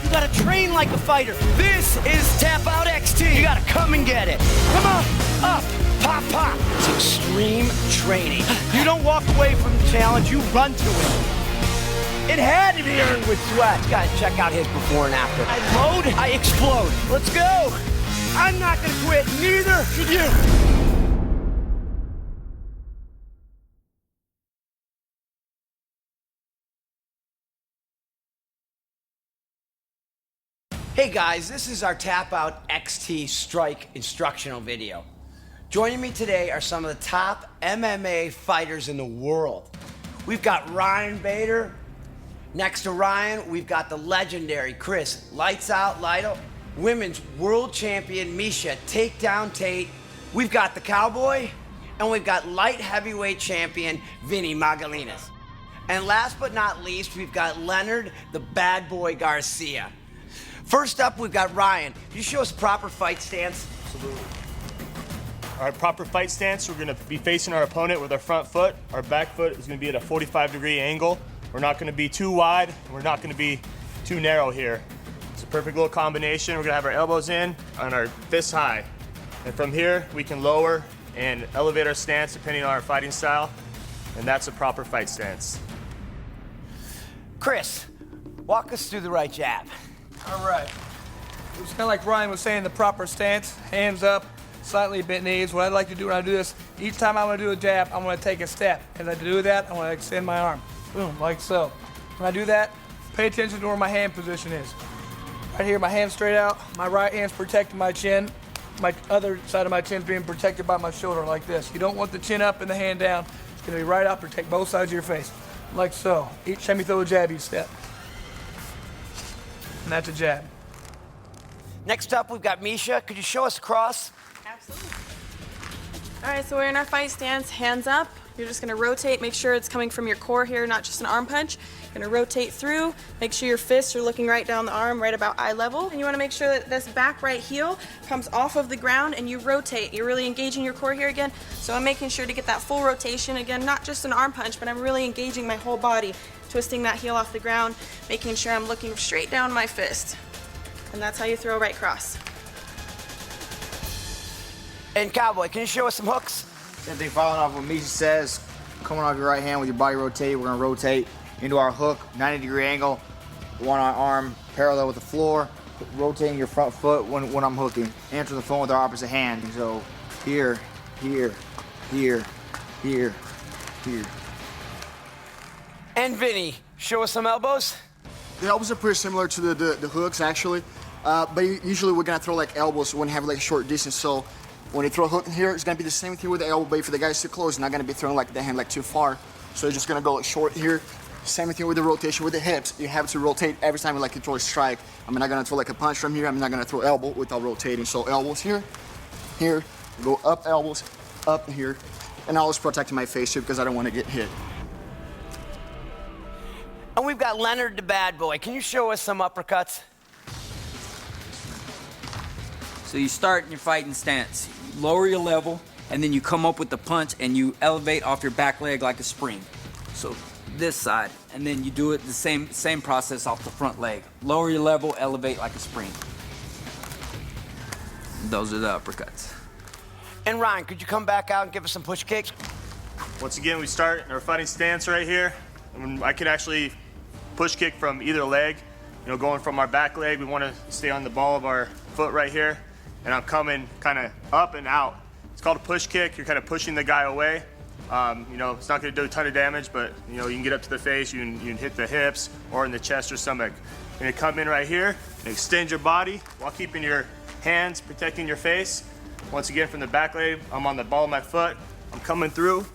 You gotta train like a fighter. This is TapouT XT. You gotta come and get it. Come on, up, pop, pop. It's extreme training. You don't walk away from the challenge, you run to it. It had to be earned with sweat. You gotta check out his before and after. I load, I explode. Let's go. I'm not gonna quit, neither should you. Hey guys, this is our TapouT XT Strike instructional video. Joining me today are some of the top MMA fighters in the world. We've got Ryan Bader. Next to Ryan, we've got the legendary Chris Lights Out Lytle, women's world champion Misha Takedown Tate. We've got the Cowboy, and we've got light heavyweight champion Vinny Magalinas. And last but not least, we've got Leonard the Bad Boy Garcia. First up, we've got Ryan. Can you show us a proper fight stance? Absolutely. Our proper fight stance, we're gonna be facing our opponent with our front foot. Our back foot is gonna be at a 45-degree angle. We're not gonna be too wide, and we're not gonna be too narrow here. It's a perfect little combination. We're gonna have our elbows in and our fists high. And from here, we can lower and elevate our stance depending on our fighting style. And that's a proper fight stance. Chris, walk us through the right jab. All right. It's kind of like Ryan was saying, the proper stance, hands up, slightly bent knees. What I'd like to do when I do this, each time I'm gonna do a jab, I'm gonna take a step. As I do that, I'm gonna extend my arm. Boom, like so. When I do that, pay attention to where my hand position is. Right here, my hand's straight out, my right hand's protecting my chin, my other side of my chin's being protected by my shoulder, like this. You don't want the chin up and the hand down. It's gonna be right out, protect both sides of your face, like so. Each time you throw a jab, you step. And that's a jab. Next up, we've got Misha. Could you show us a cross? Absolutely. All right, so we're in our fight stance, hands up. You're just gonna rotate, make sure it's coming from your core here, not just an arm punch. You're gonna rotate through, make sure your fists are looking right down the arm, right about eye level. And you wanna make sure that this back right heel comes off of the ground and you rotate. You're really engaging your core here again. So I'm making sure to get that full rotation. Again, not just an arm punch, but I'm really engaging my whole body, twisting that heel off the ground, making sure I'm looking straight down my fist. And that's how you throw a right cross. And Cowboy, can you show us some hooks? Same thing, following off what Misha says, coming off your right hand with your body rotate, we're gonna rotate into our hook, 90-degree angle, one arm parallel with the floor, rotating your front foot when I'm hooking. Answer the phone with our opposite hand. So here, here, here, here, here. And Vinny, show us some elbows. The elbows are pretty similar to the hooks, actually. But usually we're gonna throw like elbows when you have like a short distance. So when you throw a hook in here, it's gonna be the same thing with the elbow, but if the guy's too close, it's not gonna be throwing like the hand like too far. So you're just gonna go like short here. Same thing with the rotation with the hips. You have to rotate every time you like to throw a strike. I'm not gonna throw like a punch from here. I'm not gonna throw elbow without rotating. So elbows here, here, go up elbows, up here. And I always protecting my face too because I don't wanna get hit. And we've got Leonard the Bad Boy. Can you show us some uppercuts? So you start in your fighting stance, you lower your level, and then you come up with the punch and you elevate off your back leg like a spring. So this side, and then you do it the same process off the front leg. Lower your level, elevate like a spring. Those are the uppercuts. And Ryan, could you come back out and give us some push kicks? Once again, we start in our fighting stance right here. And I can actually push kick from either leg. You know, going from our back leg, we want to stay on the ball of our foot right here. And I'm coming kind of up and out. It's called a push kick. You're kind of pushing the guy away. You know, it's not going to do a ton of damage, but you know, you can get up to the face, you can hit the hips or in the chest or stomach. You're going to come in right here and extend your body while keeping your hands protecting your face. Once again, from the back leg, I'm on the ball of my foot. I'm coming through,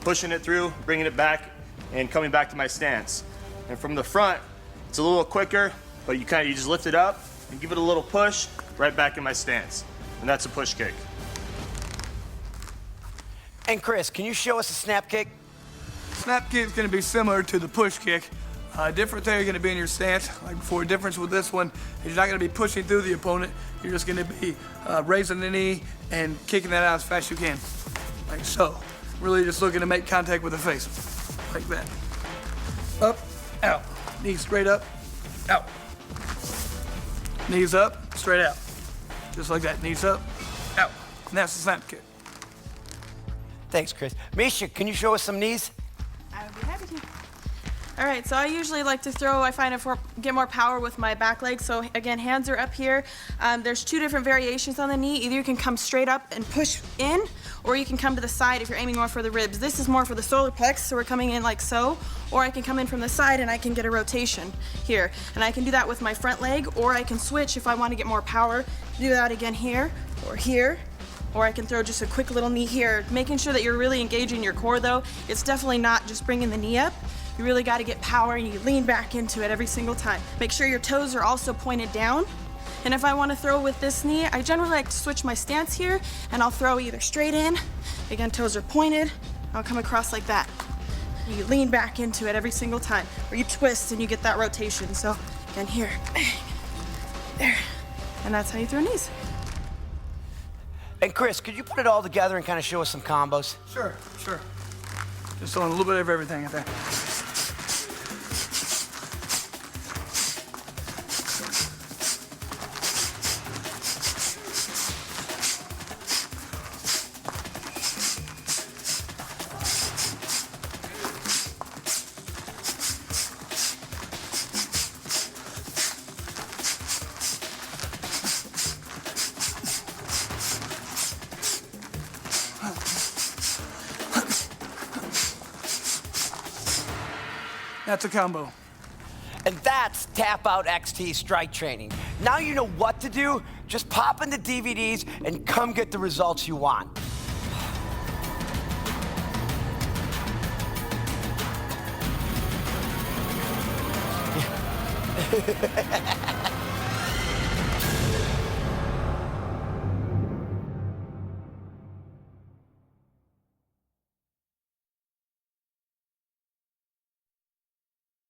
pushing it through, bringing it back, and coming back to my stance. And from the front, it's a little quicker, but you just lift it up and give it a little push, right back in my stance. And that's a push kick. And Chris, can you show us a snap kick? Snap kick is going to be similar to the push kick. Different thing you're going to be in your stance. Like before, difference with this one is you're not going to be pushing through the opponent. You're just going to be raising the knee and kicking that out as fast as you can. Like so. Really just looking to make contact with the face. Like that. Up, out. Knee straight up, out. Knees up, straight out. Just like that, knees up, out. And that's the snap kick. Thanks, Chris. Misha, can you show us some knees? I would be happy to. All right, so I usually like to throw, I find get more power with my back leg. So again, hands are up here. There's 2 different variations on the knee. Either you can come straight up and push in, or you can come to the side if you're aiming more for the ribs. This is more for the solar plex, so we're coming in like so, or I can come in from the side and I can get a rotation here. And I can do that with my front leg, or I can switch if I want to get more power. Do that again here, or I can throw just a quick little knee here. Making sure that you're really engaging your core though. It's definitely not just bringing the knee up. You really got to get power and you lean back into it every single time. Make sure your toes are also pointed down. And if I want to throw with this knee, I generally like to switch my stance here and I'll throw either straight in, again, toes are pointed, I'll come across like that. You lean back into it every single time, or you twist and you get that rotation. So again, here, bang, there, and that's how you throw knees. And Chris, could you put it all together and kind of show us some combos? Sure. Just throwing a little bit of everything, I think. That's a combo. And that's TapouT XT strike training. Now you know what to do. Just pop in the DVDs and come get the results you want.